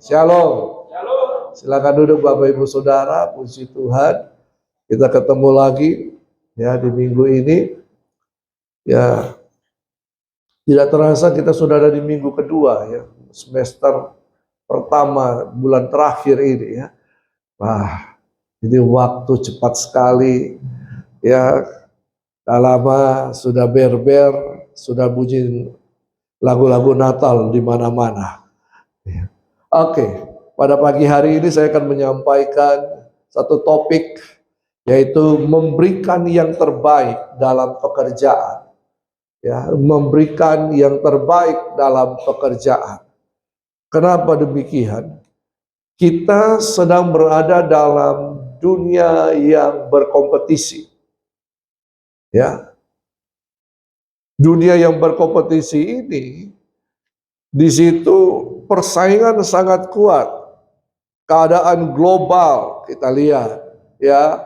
Shalom. Silakan duduk Bapak Ibu Saudara, puji Tuhan. Kita ketemu lagi ya di minggu ini. Ya, tidak terasa kita sudah ada di minggu kedua ya, semester pertama bulan terakhir ini ya. Wah, ini waktu cepat sekali ya. Tak lama sudah berber, sudah bunyi lagu-lagu Natal di mana-mana. Ya. Oke, pada pagi hari ini saya akan menyampaikan satu topik, yaitu memberikan yang terbaik dalam pekerjaan. Ya, memberikan yang terbaik dalam pekerjaan. Kenapa demikian? Kita sedang berada dalam dunia yang berkompetisi. Ya, dunia yang berkompetisi ini, di situ persaingan sangat kuat. Keadaan global kita lihat, ya,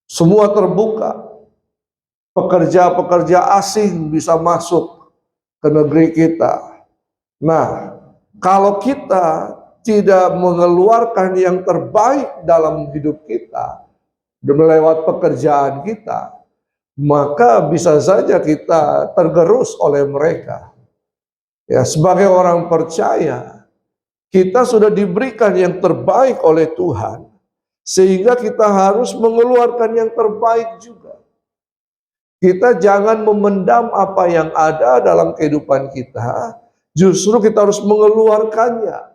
semua terbuka. Pekerja-pekerja asing bisa masuk ke negeri kita. Nah, kalau kita tidak mengeluarkan yang terbaik dalam hidup kita melewat pekerjaan kita, maka bisa saja kita tergerus oleh mereka. Ya, sebagai orang percaya, kita sudah diberikan yang terbaik oleh Tuhan, sehingga kita harus mengeluarkan yang terbaik juga. Kita jangan memendam apa yang ada dalam kehidupan kita, justru kita harus mengeluarkannya.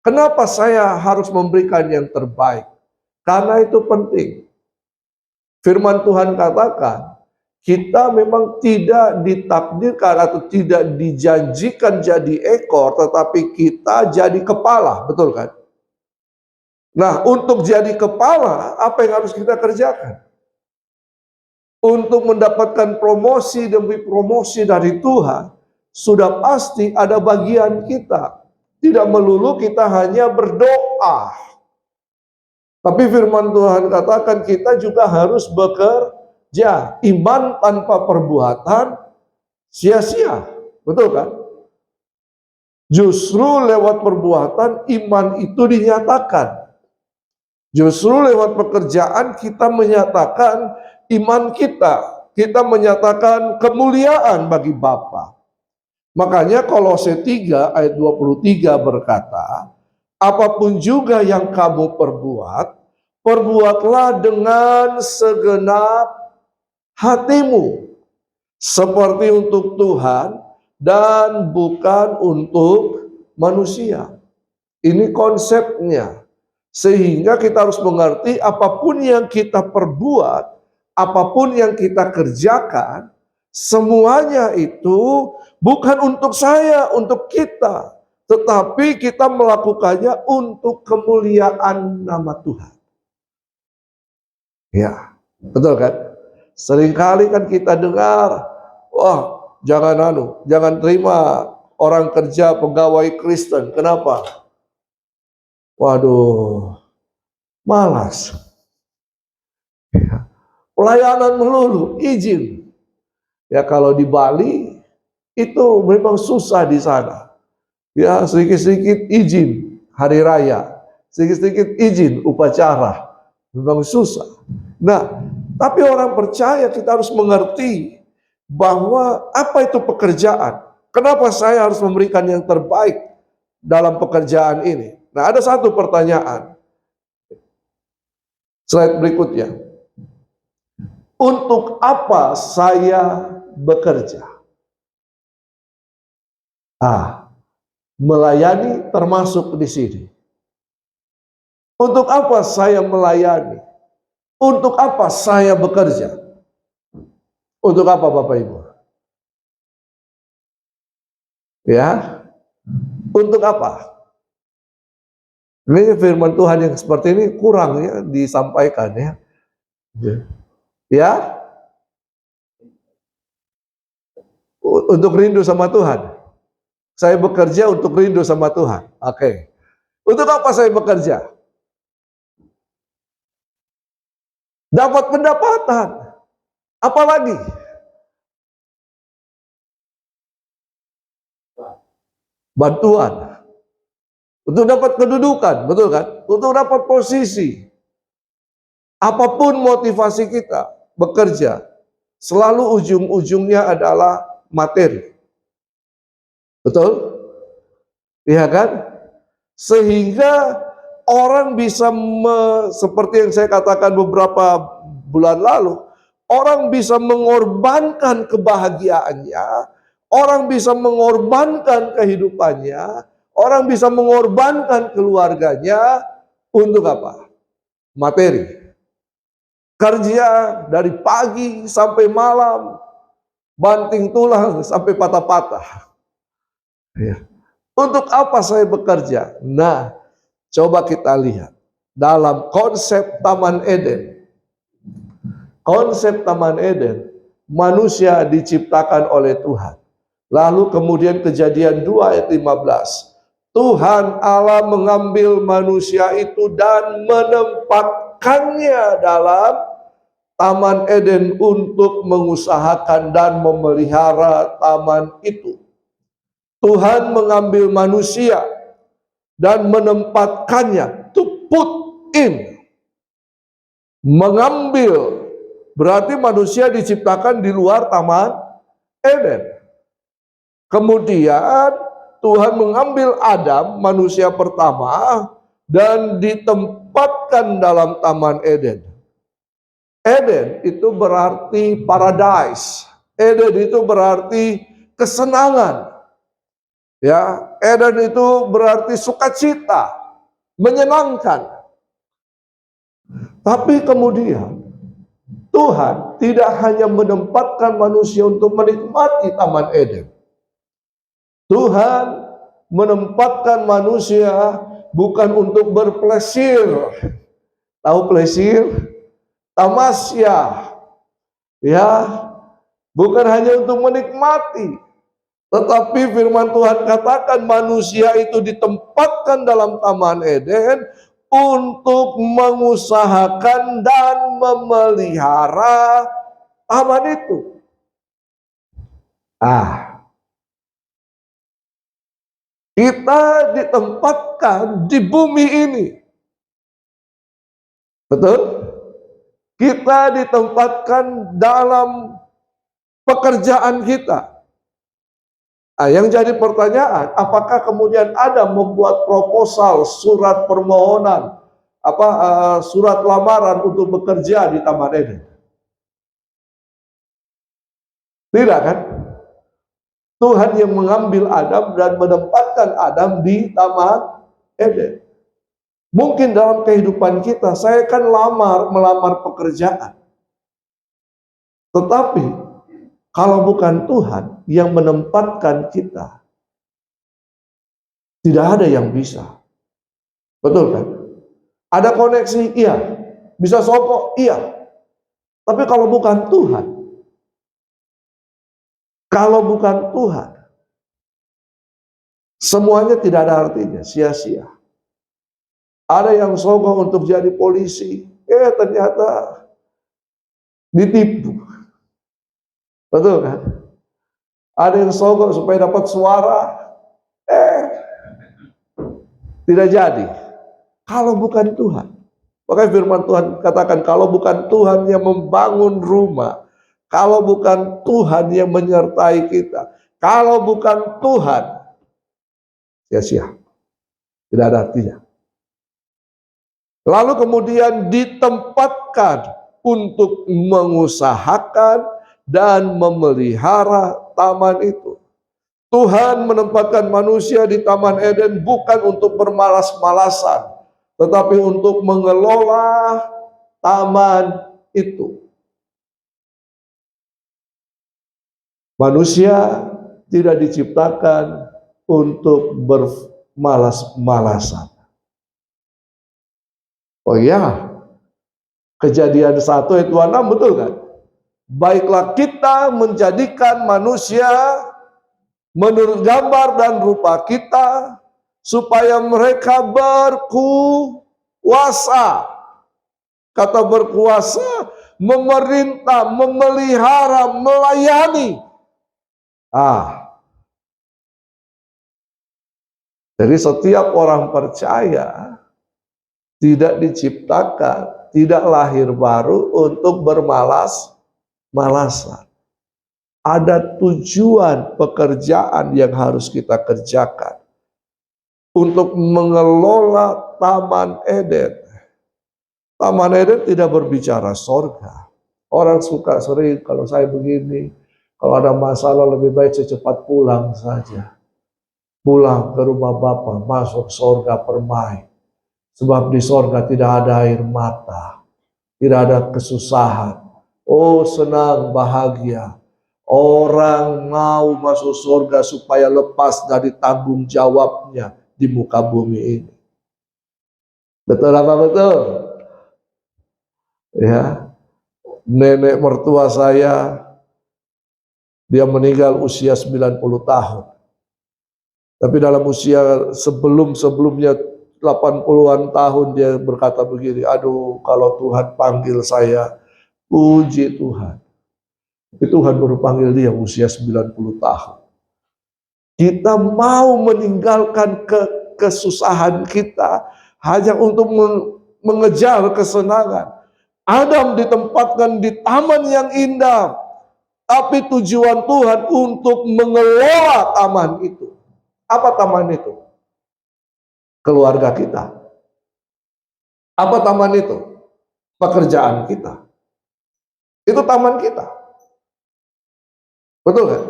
Kenapa saya harus memberikan yang terbaik? Karena itu penting. Firman Tuhan katakan, kita memang tidak ditakdirkan atau tidak dijanjikan jadi ekor, tetapi kita jadi kepala, betul kan? Nah, untuk jadi kepala, apa yang harus kita kerjakan? Untuk mendapatkan promosi demi promosi dari Tuhan, sudah pasti ada bagian kita. Tidak melulu kita hanya berdoa. Tapi firman Tuhan katakan kita juga harus bekerja. Iman tanpa perbuatan sia-sia. Betul kan? Justru lewat perbuatan iman itu dinyatakan. Justru lewat pekerjaan kita menyatakan iman kita. Kita menyatakan kemuliaan bagi Bapa. Makanya Kolose 3 ayat 23 berkata, apapun juga yang kamu perbuat, perbuatlah dengan segenap hatimu, seperti untuk Tuhan dan bukan untuk manusia. Ini konsepnya. Sehingga kita harus mengerti apapun yang kita perbuat, apapun yang kita kerjakan, semuanya itu bukan untuk saya, untuk kita. Tetapi kita melakukannya untuk kemuliaan nama Tuhan. Ya, betul kan? Seringkali kan kita dengar, wah jangan terima orang kerja pegawai Kristen. Kenapa? Waduh, malas. Ya. Pelayanan melulu, izin. Ya kalau di Bali itu memang susah di sana. Ya sedikit-sedikit izin hari raya, sedikit-sedikit izin upacara. Memang susah. Nah, tapi orang percaya kita harus mengerti bahwa apa itu pekerjaan. Kenapa saya harus memberikan yang terbaik dalam pekerjaan ini? Nah, ada satu pertanyaan. Slide berikutnya. Untuk apa saya bekerja? Melayani termasuk di sini. Untuk apa saya melayani? Untuk apa saya bekerja? Untuk apa Bapak Ibu? Ya, untuk apa? Ini firman Tuhan yang seperti ini kurang ya disampaikan ya. Ya, untuk rindu sama Tuhan. Saya bekerja untuk rindu sama Tuhan. Oke. Untuk apa saya bekerja? Dapat pendapatan. Apalagi? bantuan, untuk dapat kedudukan, betul kan? Untuk dapat posisi. Apapun motivasi kita bekerja, selalu ujung-ujungnya adalah materi. Betul? Iya kan? Sehingga orang bisa seperti yang saya katakan beberapa bulan lalu, orang bisa mengorbankan kebahagiaannya, orang bisa mengorbankan kehidupannya, orang bisa mengorbankan keluarganya untuk apa? Materi. Kerja dari pagi sampai malam, banting tulang sampai patah-patah. Ya. Untuk apa saya bekerja? Nah, coba kita lihat dalam konsep Taman Eden. Konsep Taman Eden, manusia diciptakan oleh Tuhan. Lalu kemudian Kejadian 2 ayat 15. Tuhan Allah mengambil manusia itu dan menempatkannya dalam Taman Eden untuk mengusahakan dan memelihara taman itu. Tuhan mengambil manusia dan menempatkannya, to put in. Mengambil, berarti manusia diciptakan di luar Taman Eden. Kemudian Tuhan mengambil Adam, manusia pertama, dan ditempatkan dalam Taman Eden. Eden itu berarti paradise. Eden itu berarti kesenangan. Ya, Eden itu berarti sukacita, menyenangkan. Tapi kemudian Tuhan tidak hanya menempatkan manusia untuk menikmati Taman Eden. Tuhan menempatkan manusia bukan untuk berplesir. Tahu plesir? Tamasya, ya, bukan hanya untuk menikmati, tetapi firman Tuhan katakan manusia itu ditempatkan dalam Taman Eden untuk mengusahakan dan memelihara taman itu. Kita ditempatkan di bumi ini, betul? Kita ditempatkan dalam pekerjaan kita. Yang jadi pertanyaan, apakah kemudian ada membuat proposal, surat permohonan, surat lamaran untuk bekerja di Taman Eden? Tidak kan? Tuhan yang mengambil Adam dan menempatkan Adam di Taman Eden. Mungkin dalam kehidupan kita, saya kan melamar pekerjaan. Tetapi, kalau bukan Tuhan yang menempatkan kita, tidak ada yang bisa. Betul kan? Ada koneksi, iya. Bisa sokok, iya. Tapi kalau bukan Tuhan, semuanya tidak ada artinya, sia-sia. Ada yang sokong untuk jadi polisi, ternyata ditipu. Betul kan? Ada yang sokong supaya dapat suara, tidak jadi. Kalau bukan Tuhan. Makanya firman Tuhan katakan, kalau bukan Tuhan yang membangun rumah, kalau bukan Tuhan yang menyertai kita, kalau bukan Tuhan, sia-sia. Tidak ada artinya. Lalu kemudian ditempatkan untuk mengusahakan dan memelihara taman itu. Tuhan menempatkan manusia di Taman Eden bukan untuk bermalas-malasan, tetapi untuk mengelola taman itu. Manusia tidak diciptakan untuk bermalas-malasan. Oh iya, Kejadian 1 ayat 26, betul kan? Baiklah kita menjadikan manusia menurut gambar dan rupa kita, supaya mereka berkuasa. Kata berkuasa, memerintah, memelihara, melayani. Jadi setiap orang percaya tidak diciptakan, tidak lahir baru untuk bermalas-malasan. Ada tujuan pekerjaan yang harus kita kerjakan untuk mengelola Taman Eden. Taman Eden tidak berbicara sorga. Orang suka sering kalau saya begini, kalau ada masalah lebih baik secepat pulang saja. Pulang ke rumah Bapa, masuk sorga permai. Sebab di sorga tidak ada air mata, tidak ada kesusahan. Oh senang, bahagia. Orang mau masuk sorga supaya lepas dari tanggung jawabnya di muka bumi ini. Betul apa betul? Ya, nenek mertua saya, dia meninggal usia 90 tahun. Tapi dalam usia sebelumnya 80-an tahun dia berkata begini, aduh kalau Tuhan panggil saya, puji Tuhan. Tapi Tuhan baru panggil dia usia 90 tahun. Kita mau meninggalkan kesusahan kita hanya untuk mengejar kesenangan. Adam ditempatkan di taman yang indah, tapi tujuan Tuhan untuk mengelola taman itu. Apa taman itu? Keluarga kita. Apa taman itu? Pekerjaan kita. Itu taman kita. Betul kan?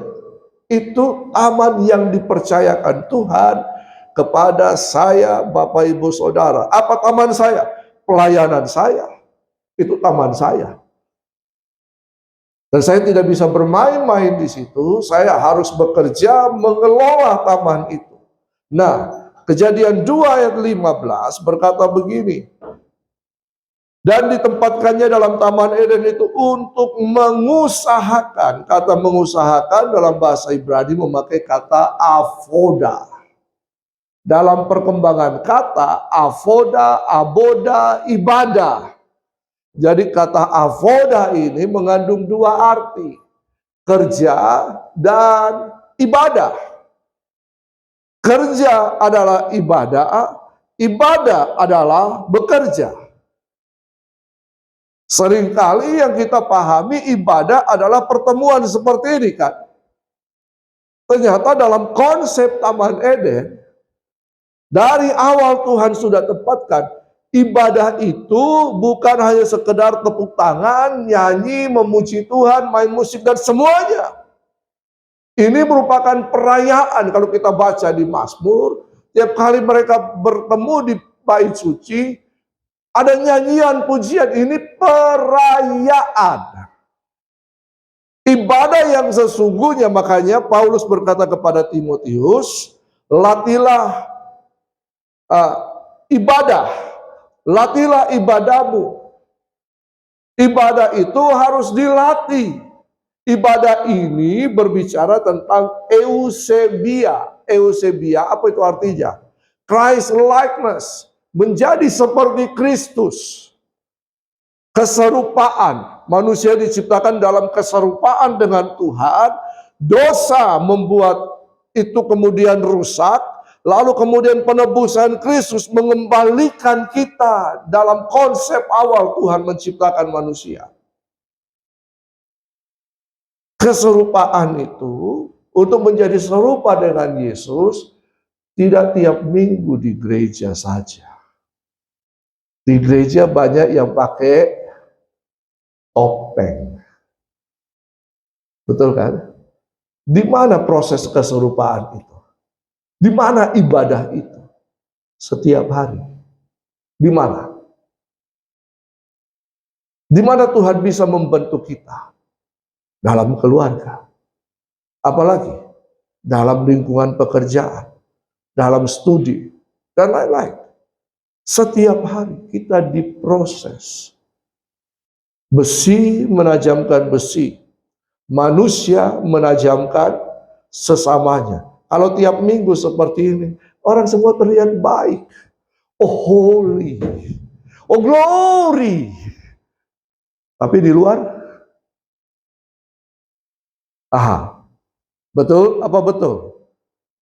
Itu taman yang dipercayakan Tuhan kepada saya, Bapak Ibu Saudara. Apa taman saya? Pelayanan saya. Itu taman saya. Dan saya tidak bisa bermain-main di situ. Saya harus bekerja mengelola taman itu. Nah, Kejadian 2 ayat 15 berkata begini. Dan ditempatkannya dalam Taman Eden itu untuk mengusahakan. Kata mengusahakan dalam bahasa Ibrani memakai kata avoda. Dalam perkembangan kata avoda, aboda, ibadah. Jadi kata avoda ini mengandung dua arti. Kerja dan ibadah. Kerja adalah ibadah, ibadah adalah bekerja. Seringkali yang kita pahami ibadah adalah pertemuan seperti ini kan. Ternyata dalam konsep Taman Eden, dari awal Tuhan sudah tempatkan, ibadah itu bukan hanya sekedar tepuk tangan, nyanyi, memuji Tuhan, main musik dan semuanya. Ini merupakan perayaan kalau kita baca di Mazmur, tiap kali mereka bertemu di bait suci, ada nyanyian pujian, ini perayaan. Ibadah yang sesungguhnya, makanya Paulus berkata kepada Timotius, latilah ibadah, latilah ibadahmu. Ibadah itu harus dilatih. Ibadah ini berbicara tentang eusebia. Eusebia, apa itu artinya? Christ likeness, menjadi seperti Kristus. Keserupaan, manusia diciptakan dalam keserupaan dengan Tuhan. Dosa membuat itu kemudian rusak. Lalu kemudian penebusan Kristus mengembalikan kita dalam konsep awal Tuhan menciptakan manusia. Keserupaan itu untuk menjadi serupa dengan Yesus tidak tiap minggu di gereja saja. Di gereja banyak yang pakai topeng. Betul kan? Di mana proses keserupaan itu? Di mana ibadah itu? Setiap hari. Di mana? Di mana Tuhan bisa membentuk kita? Dalam keluarga. Apalagi dalam lingkungan pekerjaan, dalam studi, dan lain-lain. Setiap hari kita diproses. Besi menajamkan besi. Manusia menajamkan sesamanya. Kalau tiap minggu seperti ini, orang semua terlihat baik. Oh holy. Oh glory. Tapi di luar, aha, betul apa betul?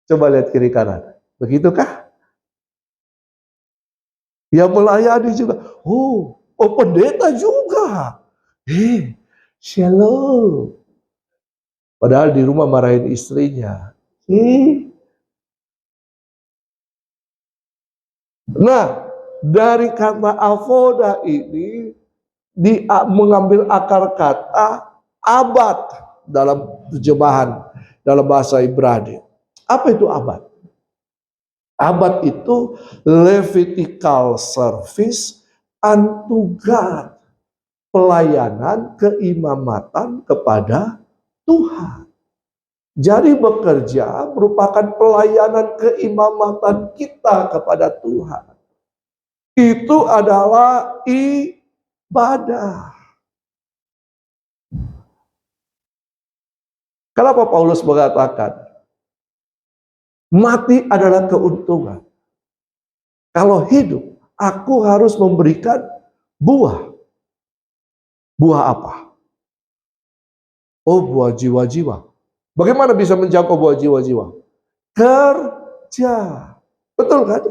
Coba lihat kiri kanan. Begitukah? Yang melayani juga. Oh pendeta juga. Shalom. Padahal di rumah marahin istrinya. Nah, dari kata avoda ini mengambil akar kata abad dalam terjemahan dalam bahasa Ibrani. Apa itu abad? Abad itu Levitical service unto God, pelayanan keimamatan kepada Tuhan. Jadi bekerja merupakan pelayanan keimamatan kita kepada Tuhan. Itu adalah ibadah. Kenapa Paulus mengatakan mati adalah keuntungan? Kalau hidup, aku harus memberikan buah. Buah apa? Oh, buah jiwa-jiwa. Bagaimana bisa menjangkau buah jiwa-jiwa? Kerja. Betul kan?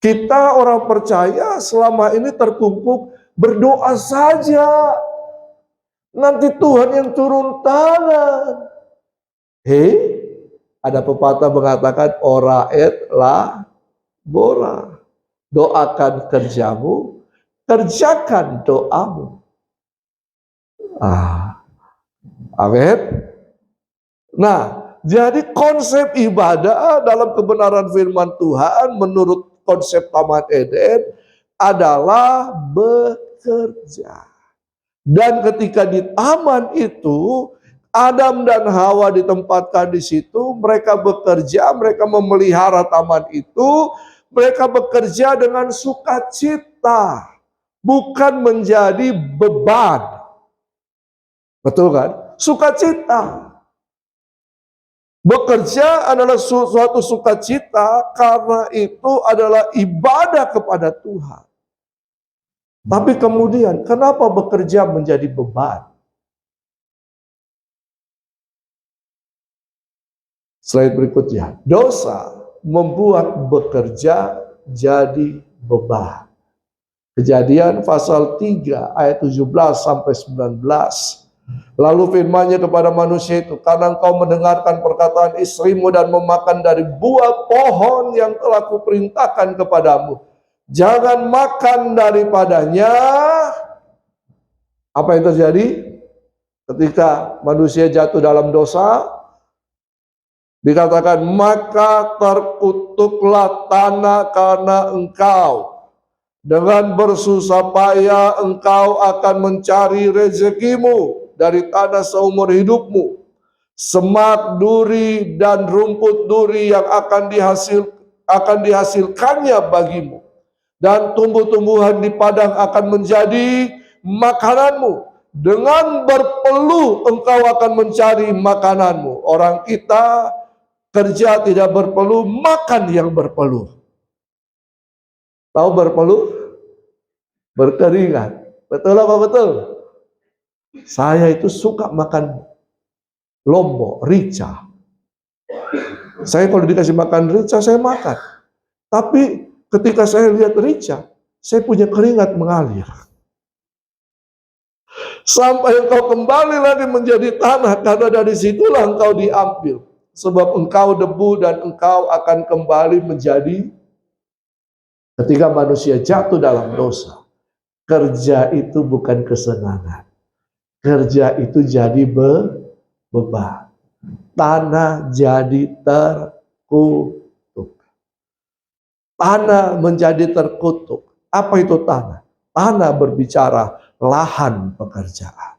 Kita orang percaya selama ini terkumpul berdoa saja. Nanti Tuhan yang turun tangan. Ada pepatah mengatakan ora et la bora. Doakan kerjamu, kerjakan doamu. Amin. Nah, jadi konsep ibadah dalam kebenaran firman Tuhan menurut konsep Taman Eden adalah bekerja. Dan ketika di taman itu Adam dan Hawa ditempatkan di situ, mereka bekerja, mereka memelihara taman itu, mereka bekerja dengan sukacita, bukan menjadi beban. Betul kan? Sukacita. Bekerja adalah suatu sukacita karena itu adalah ibadah kepada Tuhan. Tapi kemudian, kenapa bekerja menjadi beban? Slide berikutnya. Dosa membuat bekerja jadi beban. Kejadian pasal 3 ayat 17 sampai 19. Lalu firman-Nya kepada manusia itu, karena engkau mendengarkan perkataan istrimu dan memakan dari buah pohon yang telah kuperintahkan kepadamu, jangan makan daripadanya. Apa yang terjadi ketika manusia jatuh dalam dosa? Dikatakan, maka terkutuklah tanah karena engkau. Dengan bersusah payah engkau akan mencari rezekimu dari tanah seumur hidupmu. Semak duri dan rumput duri yang akan dihasilkannya bagimu. Dan tumbuh-tumbuhan di padang akan menjadi makananmu. Dengan berpeluh engkau akan mencari makananmu. Orang kita kerja tidak berpeluh, makan yang berpeluh. Tahu berpeluh? Berkeringat. Betul apa betul? Saya itu suka makan lombok, rica. Saya kalau dikasih makan rica, saya makan. Tapi ketika saya lihat rica, saya punya keringat mengalir. Sampai engkau kembali lagi menjadi tanah, karena dari situlah engkau diambil. Sebab engkau debu dan engkau akan kembali menjadi. Ketika manusia jatuh dalam dosa, kerja itu bukan kesenangan. Kerja itu jadi beban. Tanah jadi terkutuk. Tanah menjadi terkutuk. Apa itu tanah? Tanah berbicara lahan pekerjaan.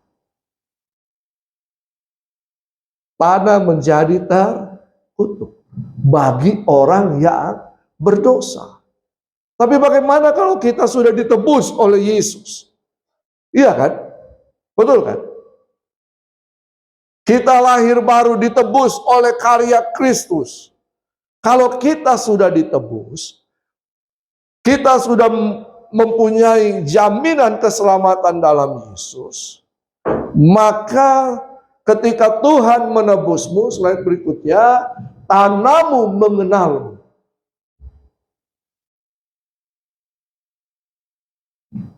Tanah menjadi terkutuk bagi orang yang berdosa. Tapi bagaimana kalau kita sudah ditebus oleh Yesus? Iya kan? Betul kan? Kita lahir baru ditebus oleh karya Kristus. Kalau kita sudah ditebus, kita sudah mempunyai jaminan keselamatan dalam Yesus, maka ketika Tuhan menebusmu, slide berikutnya, tanahmu mengenalmu.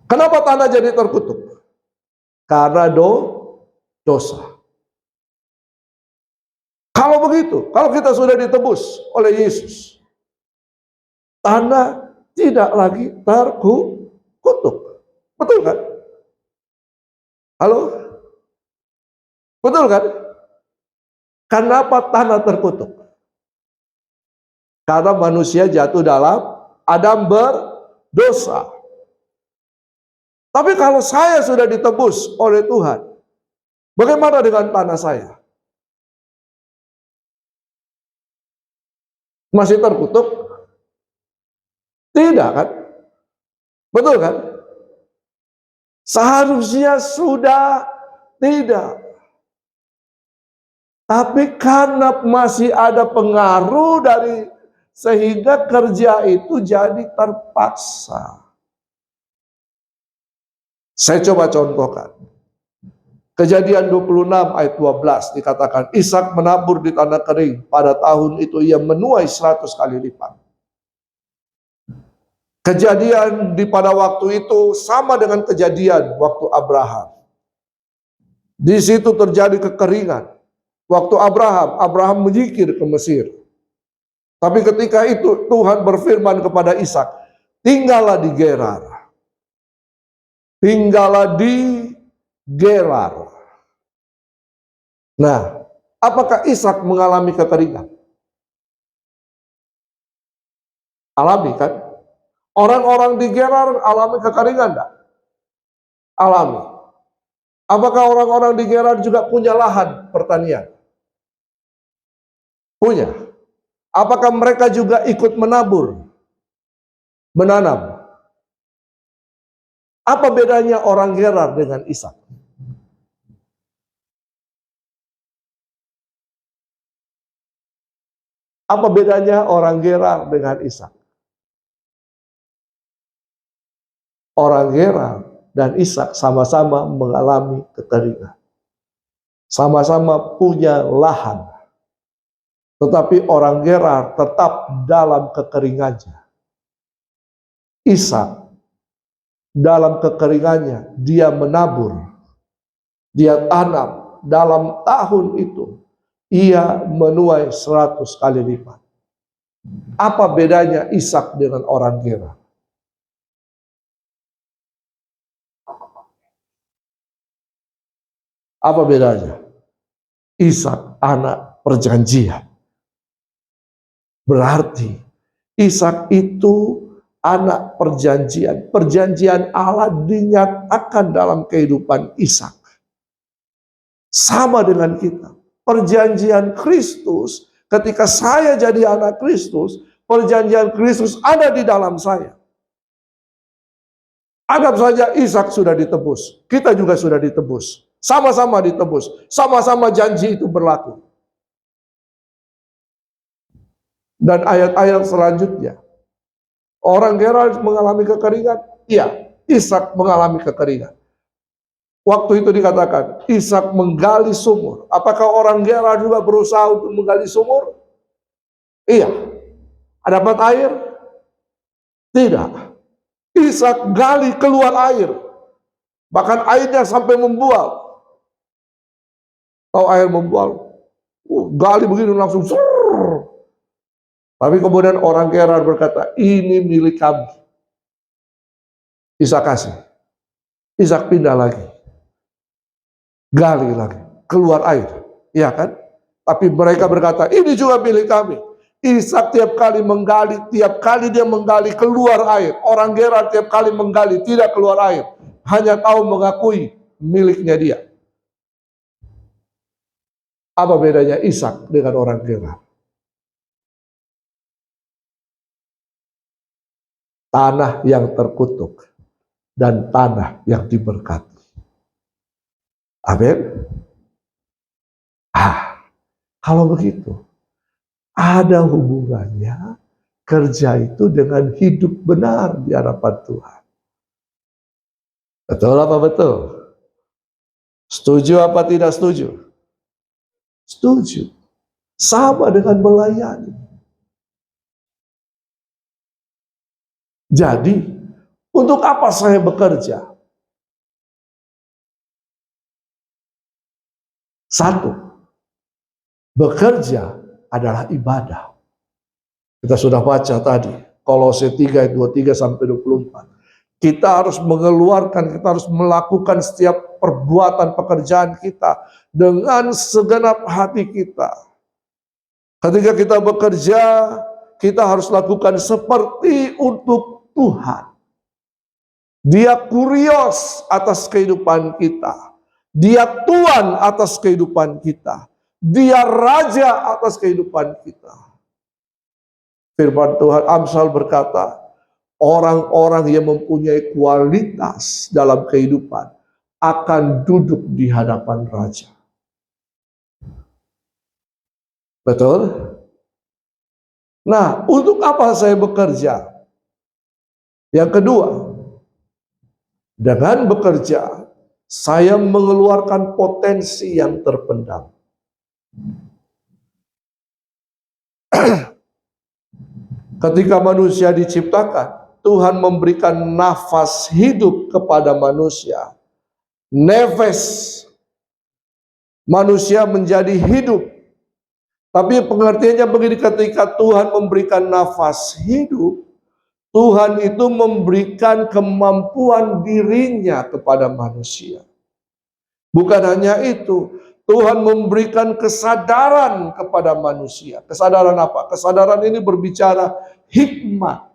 Kenapa tanah jadi terkutuk? Karena dosa. Kalau begitu, kalau kita sudah ditebus oleh Yesus, tanah tidak lagi terkutuk. Betul kan? Halo? Betul kan? Kenapa tanah terkutuk? Karena manusia jatuh dalam Adam berdosa. Tapi kalau saya sudah ditebus oleh Tuhan, bagaimana dengan tanah saya? Masih terkutuk? Tidak kan? Betul kan? Seharusnya sudah tidak. Tapi karena masih ada pengaruh dari sehingga kerja itu jadi terpaksa. Saya coba contohkan. Kejadian 26 ayat 12 dikatakan, Ishak menabur di tanah kering. Pada tahun itu ia menuai 100 kali lipat. Kejadian pada waktu itu sama dengan kejadian waktu Abraham. Di situ terjadi kekeringan. Waktu Abraham menyingkir ke Mesir. Tapi ketika itu Tuhan berfirman kepada Ishak, tinggallah di Gerar. Tinggallah di Gerar. Nah, apakah Ishak mengalami kekeringan? Alami kan? Orang-orang di Gerar alami kekeringan enggak? Alami. Apakah orang-orang di Gerar juga punya lahan pertanian? Punya. Apakah mereka juga ikut menabur? Menanam? Apa bedanya orang Gerar dengan Ishak? Apa bedanya orang Gerar dengan Ishak? Orang Gerar dan Ishak sama-sama mengalami kekeringan. Sama-sama punya lahan. Tetapi orang Gerar tetap dalam kekeringannya. Ishak dalam kekeringannya, dia menabur, dia tanam. Dalam tahun itu, ia menuai 100 kali lipat. Apa bedanya Ishak dengan orang Gerar? Apa bedanya? Ishak anak perjanjian. Berarti Ishak itu anak perjanjian. Perjanjian Allah dinyatakan dalam kehidupan Ishak. Sama dengan kita. Perjanjian Kristus, ketika saya jadi anak Kristus, perjanjian Kristus ada di dalam saya. Anggap saja Ishak sudah ditebus. Kita juga sudah ditebus. Sama-sama ditebus. Sama-sama janji itu berlaku. Dan ayat-ayat selanjutnya. Orang Gerar mengalami kekeringan? Iya, Ishak mengalami kekeringan. Waktu itu dikatakan, Ishak menggali sumur. Apakah orang Gerar juga berusaha untuk menggali sumur? Iya. Dapat air? Tidak. Ishak gali keluar air. Bahkan airnya sampai membual. Tahu air membual? Gali begini langsung. Tapi kemudian orang Gerar berkata, ini milik kami. Ishak kasih. Ishak pindah lagi. Gali lagi. Keluar air. Iya kan? Tapi mereka berkata, ini juga milik kami. Ishak tiap kali menggali, tiap kali dia menggali keluar air. Orang Gerar tiap kali menggali tidak keluar air. Hanya tahu mengakui miliknya dia. Apa bedanya Ishak dengan orang Gerar? Tanah yang terkutuk dan tanah yang diberkati. Amin. Kalau begitu, ada hubungannya kerja itu dengan hidup benar di hadapan Tuhan. Betul apa betul? Setuju apa tidak setuju? Setuju. Sama dengan melayani. Jadi, untuk apa saya bekerja? Satu, bekerja adalah ibadah. Kita sudah baca tadi, Kolose 3 ayat 23 sampai 24. Kita harus mengeluarkan, kita harus melakukan setiap perbuatan pekerjaan kita dengan segenap hati kita. Ketika kita bekerja, kita harus lakukan seperti untuk Tuhan. Dia kurios atas kehidupan kita. Dia Tuhan atas kehidupan kita. Dia Raja atas kehidupan kita. Firman Tuhan Amsal berkata, orang-orang yang mempunyai kualitas dalam kehidupan akan duduk di hadapan Raja. Betul? Nah, untuk apa saya bekerja? Yang kedua, dengan bekerja, saya mengeluarkan potensi yang terpendam. Ketika manusia diciptakan, Tuhan memberikan nafas hidup kepada manusia. Nefes. Manusia menjadi hidup. Tapi pengertiannya begini, ketika Tuhan memberikan nafas hidup, Tuhan itu memberikan kemampuan dirinya kepada manusia. Bukan hanya itu, Tuhan memberikan kesadaran kepada manusia. Kesadaran apa? Kesadaran ini berbicara hikmat.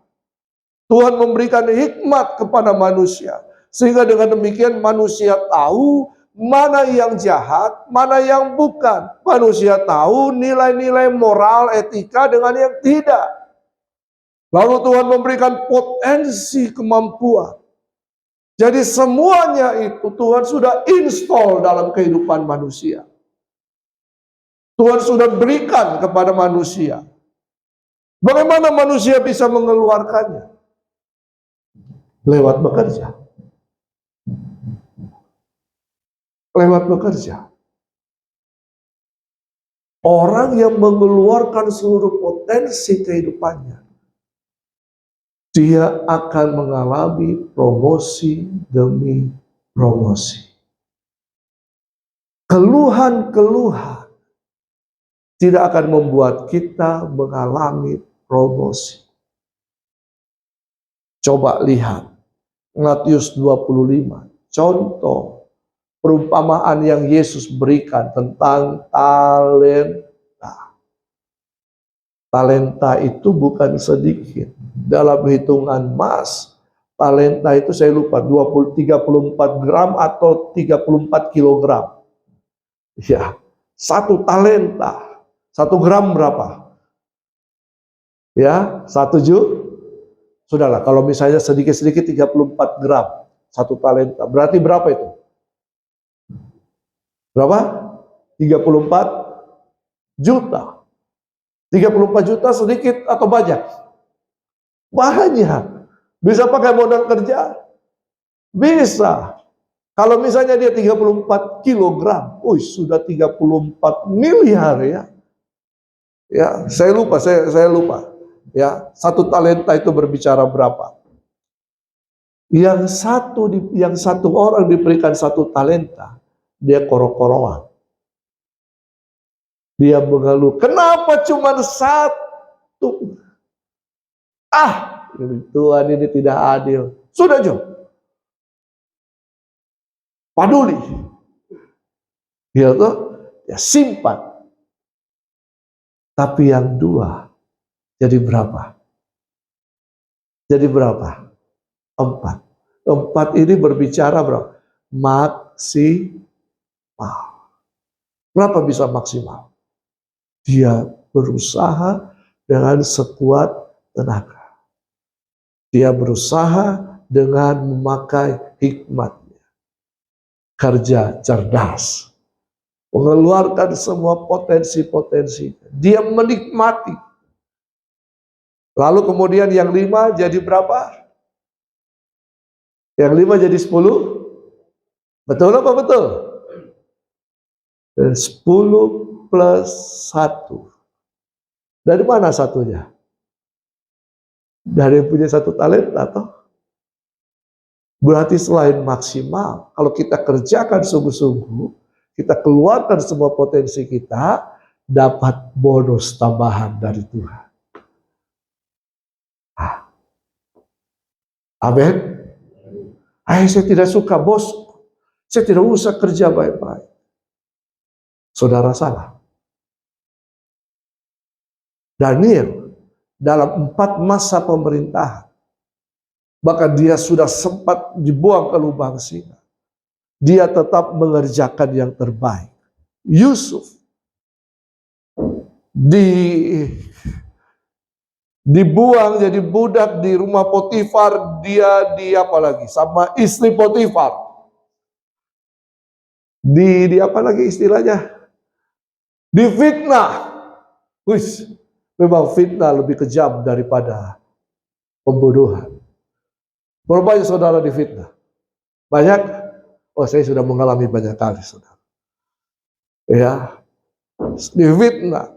Tuhan memberikan hikmat kepada manusia. Sehingga dengan demikian manusia tahu mana yang jahat, mana yang bukan. Manusia tahu nilai-nilai moral, etika dengan yang tidak. Lalu Tuhan memberikan potensi kemampuan. Jadi semuanya itu Tuhan sudah install dalam kehidupan manusia. Tuhan sudah berikan kepada manusia. Bagaimana manusia bisa mengeluarkannya? Lewat bekerja. Lewat bekerja. Orang yang mengeluarkan seluruh potensi kehidupannya, dia akan mengalami promosi demi promosi. Keluhan-keluhan tidak akan membuat kita mengalami promosi. Coba lihat Matius 25, contoh perumpamaan yang Yesus berikan tentang talenta. Talenta itu bukan sedikit. Dalam hitungan emas, talenta itu saya lupa 34 gram atau 34 kilogram. Ya, satu talenta. 1 gram berapa? Ya, 1 juta. Sudahlah, kalau misalnya sedikit-sedikit 34 gram. 1 talenta. Berarti berapa itu? Berapa? 34 juta. 34 juta sedikit atau banyak? Banyak. Bisa pakai modal kerja? Bisa. Kalau misalnya dia 34 kilogram, sudah 34 miliar ya. Ya, saya lupa. Ya, 1 talenta itu berbicara berapa? Yang satu orang diberikan 1 talenta, dia korok-korokan. Dia mengeluh, kenapa cuma 1? Tuhan ini tidak adil. Sudah Jo, paduli. Gitu, ya simpan. Tapi yang 2 jadi berapa? Jadi berapa? 4. 4 ini berbicara berapa? Maksimal. Berapa bisa maksimal? Dia berusaha dengan sekuat tenaga. Dia berusaha dengan memakai hikmatnya. Kerja cerdas. Mengeluarkan semua potensi-potensi. Dia menikmati. Lalu kemudian yang 5 jadi berapa? Yang 5 jadi 10? Betul apa betul? Dan 10 plus 1 Dari mana satunya? Dari yang punya satu talenta atau? Berarti selain maksimal, kalau kita kerjakan sungguh-sungguh, kita keluarkan semua potensi kita, dapat bonus tambahan dari Tuhan. Amin. Saya tidak suka bos, saya tidak usah kerja baik-baik. Saudara salah. Daniel dalam 4 masa pemerintahan, bahkan dia sudah sempat dibuang ke lubang singa, dia tetap mengerjakan yang terbaik. Yusuf dibuang jadi budak di rumah Potifar, dia apa lagi? Sama istri Potifar. Di apa lagi istilahnya? Difitnah. Memang fitnah lebih kejam daripada pembunuhan. Berapa banyak saudara difitnah? Banyak? Oh, saya sudah mengalami banyak kali, saudara. Ya, difitnah.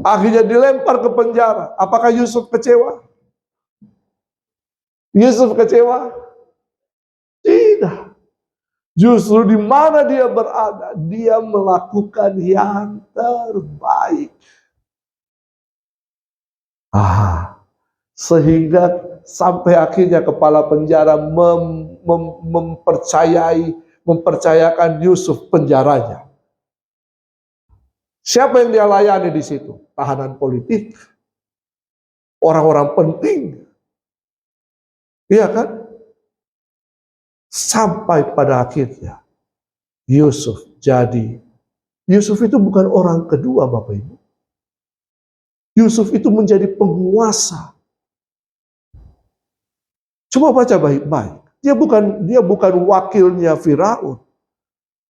Akhirnya dilempar ke penjara. Apakah Yusuf kecewa? Yusuf kecewa? Tidak. Justru di mana dia berada, dia melakukan yang terbaik. Sehingga sampai akhirnya kepala penjara mempercayakan Yusuf penjaranya. Siapa yang dia layani di situ? Tahanan politik, orang-orang penting, iya kan? Sampai pada akhirnya Yusuf itu bukan orang kedua, Bapak Ibu. Yusuf itu menjadi penguasa. Coba baca baik-baik. Dia bukan wakilnya Firaun.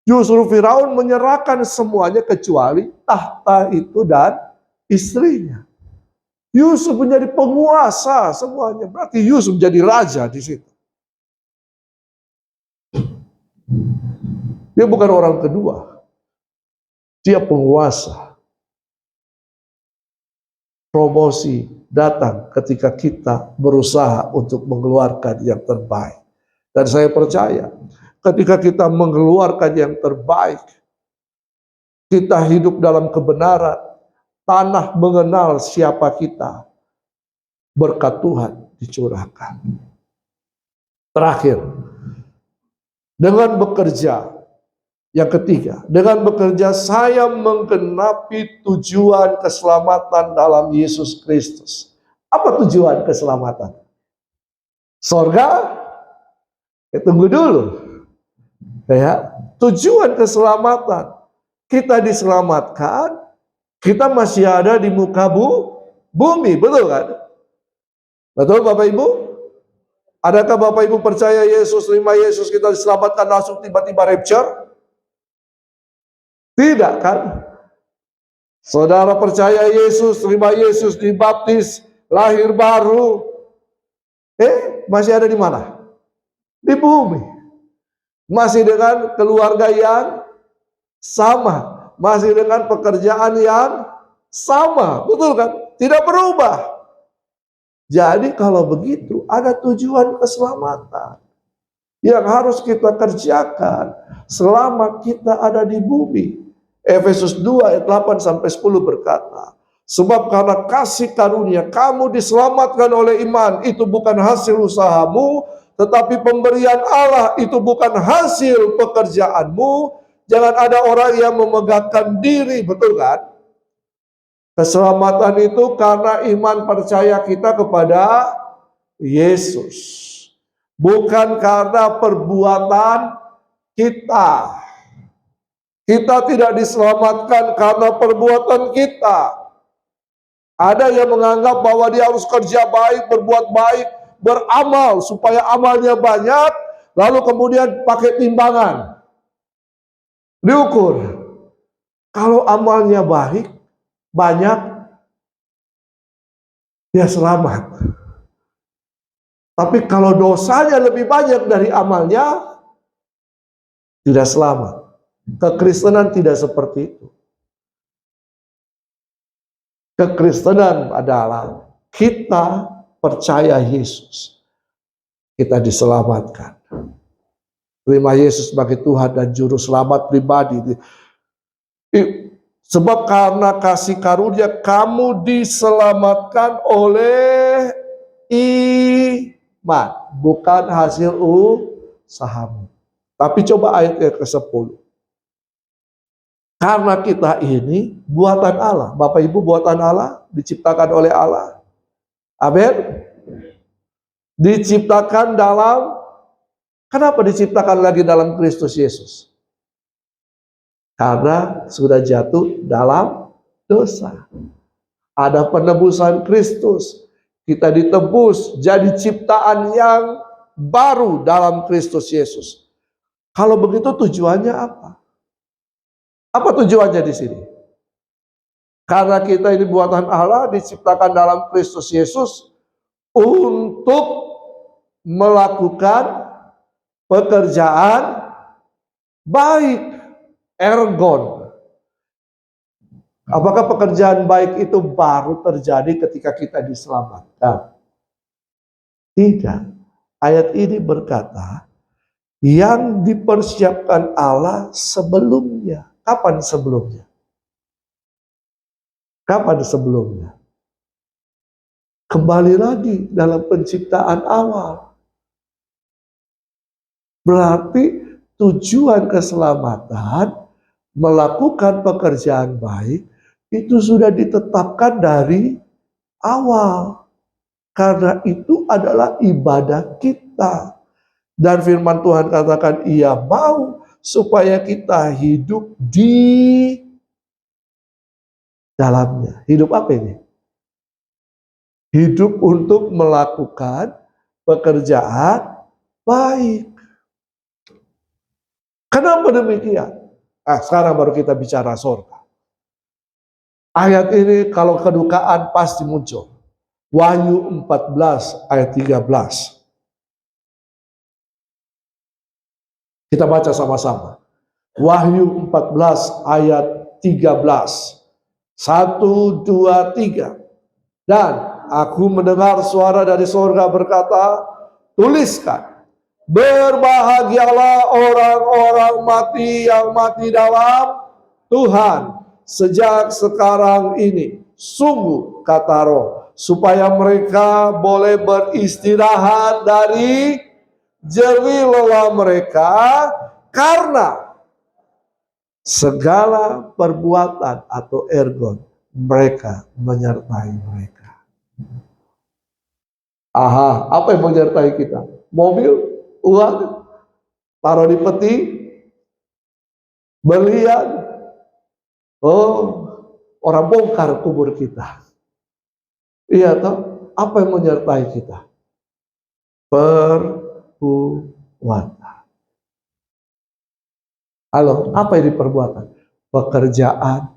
Justru Firaun menyerahkan semuanya kecuali tahta itu dan istrinya. Yusuf menjadi penguasa semuanya. Berarti Yusuf jadi raja di situ. Dia bukan orang kedua. Dia penguasa. Promosi datang ketika kita berusaha untuk mengeluarkan yang terbaik. Dan saya percaya, ketika kita mengeluarkan yang terbaik, kita hidup dalam kebenaran, tanah mengenal siapa kita, berkat Tuhan dicurahkan. Terakhir, dengan bekerja, yang ketiga, dengan bekerja saya menggenapi tujuan keselamatan dalam Yesus Kristus. Apa tujuan keselamatan? Sorga? Tunggu dulu. Ya, tujuan keselamatan. Kita diselamatkan, kita masih ada di muka bumi, betul kan? Betul Bapak Ibu? Adakah Bapak Ibu percaya Yesus, terima Yesus, kita diselamatkan langsung tiba-tiba rapture? Tidak kan? Saudara percaya Yesus, terima Yesus, dibaptis, lahir baru. Masih ada di mana? Di bumi. Masih dengan keluarga yang sama. Masih dengan pekerjaan yang sama. Betul kan? Tidak berubah. Jadi kalau begitu, ada tujuan keselamatan yang harus kita kerjakan selama kita ada di bumi. Efesus 2 ayat 8-10 berkata, sebab karena kasih karunia kamu diselamatkan oleh iman, itu bukan hasil usahamu, tetapi pemberian Allah, itu bukan hasil pekerjaanmu. Jangan ada orang yang memegahkan diri, betul kan? Keselamatan itu karena iman percaya kita kepada Yesus, bukan karena perbuatan kita. Kita tidak diselamatkan karena perbuatan kita. Ada yang menganggap bahwa dia harus kerja baik, berbuat baik, beramal supaya amalnya banyak, lalu kemudian pakai timbangan, diukur. Kalau amalnya baik, banyak, dia selamat. Tapi kalau dosanya lebih banyak dari amalnya, tidak selamat. Kekristenan tidak seperti itu. Kekristenan adalah kita percaya Yesus, kita diselamatkan. Terima Yesus sebagai Tuhan dan Juru Selamat pribadi. Sebab karena kasih karunia kamu diselamatkan oleh iman, bukan hasil usahamu. Tapi coba ayat yang ke-10. Karena kita ini buatan Allah. Bapak Ibu, buatan Allah, diciptakan oleh Allah. Amin. Diciptakan dalam, kenapa diciptakan lagi dalam Kristus Yesus? Karena sudah jatuh dalam dosa. Ada penebusan Kristus. Kita ditebus jadi ciptaan yang baru dalam Kristus Yesus. Kalau begitu tujuannya apa? Apa tujuannya di sini? Karena kita ini buatan Allah, diciptakan dalam Kristus Yesus untuk melakukan pekerjaan baik. Ergon. Apakah pekerjaan baik itu baru terjadi ketika kita diselamatkan? Tidak. Ayat ini berkata, yang dipersiapkan Allah sebelumnya. Kapan sebelumnya? Kapan sebelumnya? Kembali lagi dalam penciptaan awal. Berarti tujuan keselamatan, melakukan pekerjaan baik, itu sudah ditetapkan dari awal. Karena itu adalah ibadah kita. Dan firman Tuhan katakan, Ia mau supaya kita hidup di dalamnya. Hidup apa ini? Hidup untuk melakukan pekerjaan baik. Kenapa demikian? Sekarang baru kita bicara surga. Ayat ini kalau kedukaan pasti muncul. Wahyu 14 ayat 13. Kita baca sama-sama. Wahyu 14 ayat 13. 1, 2, 3. Dan aku mendengar suara dari surga berkata, tuliskan. Berbahagialah orang-orang mati yang mati dalam Tuhan sejak sekarang ini. Sungguh, kata Roh, supaya mereka boleh beristirahat dari jerih lelah mereka, karena segala perbuatan atau ergon mereka menyertai mereka. Apa yang menyertai kita? Mobil, uang, taruh di peti, berlian. Orang bongkar kubur kita. Iya toh, apa yang menyertai kita? Perbuatan. Halo, apa ini perbuatan? Pekerjaan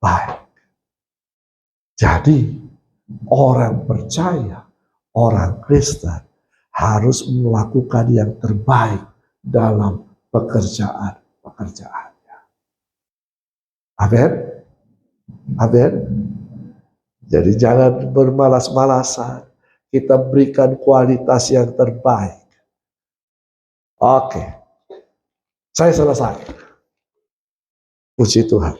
baik. Jadi, orang percaya, orang Kristen harus melakukan yang terbaik dalam pekerjaannya. Amin. Amin. Jadi jangan bermalas-malasan. Kita berikan kualitas yang terbaik. Oke. Saya selesai. Puji Tuhan.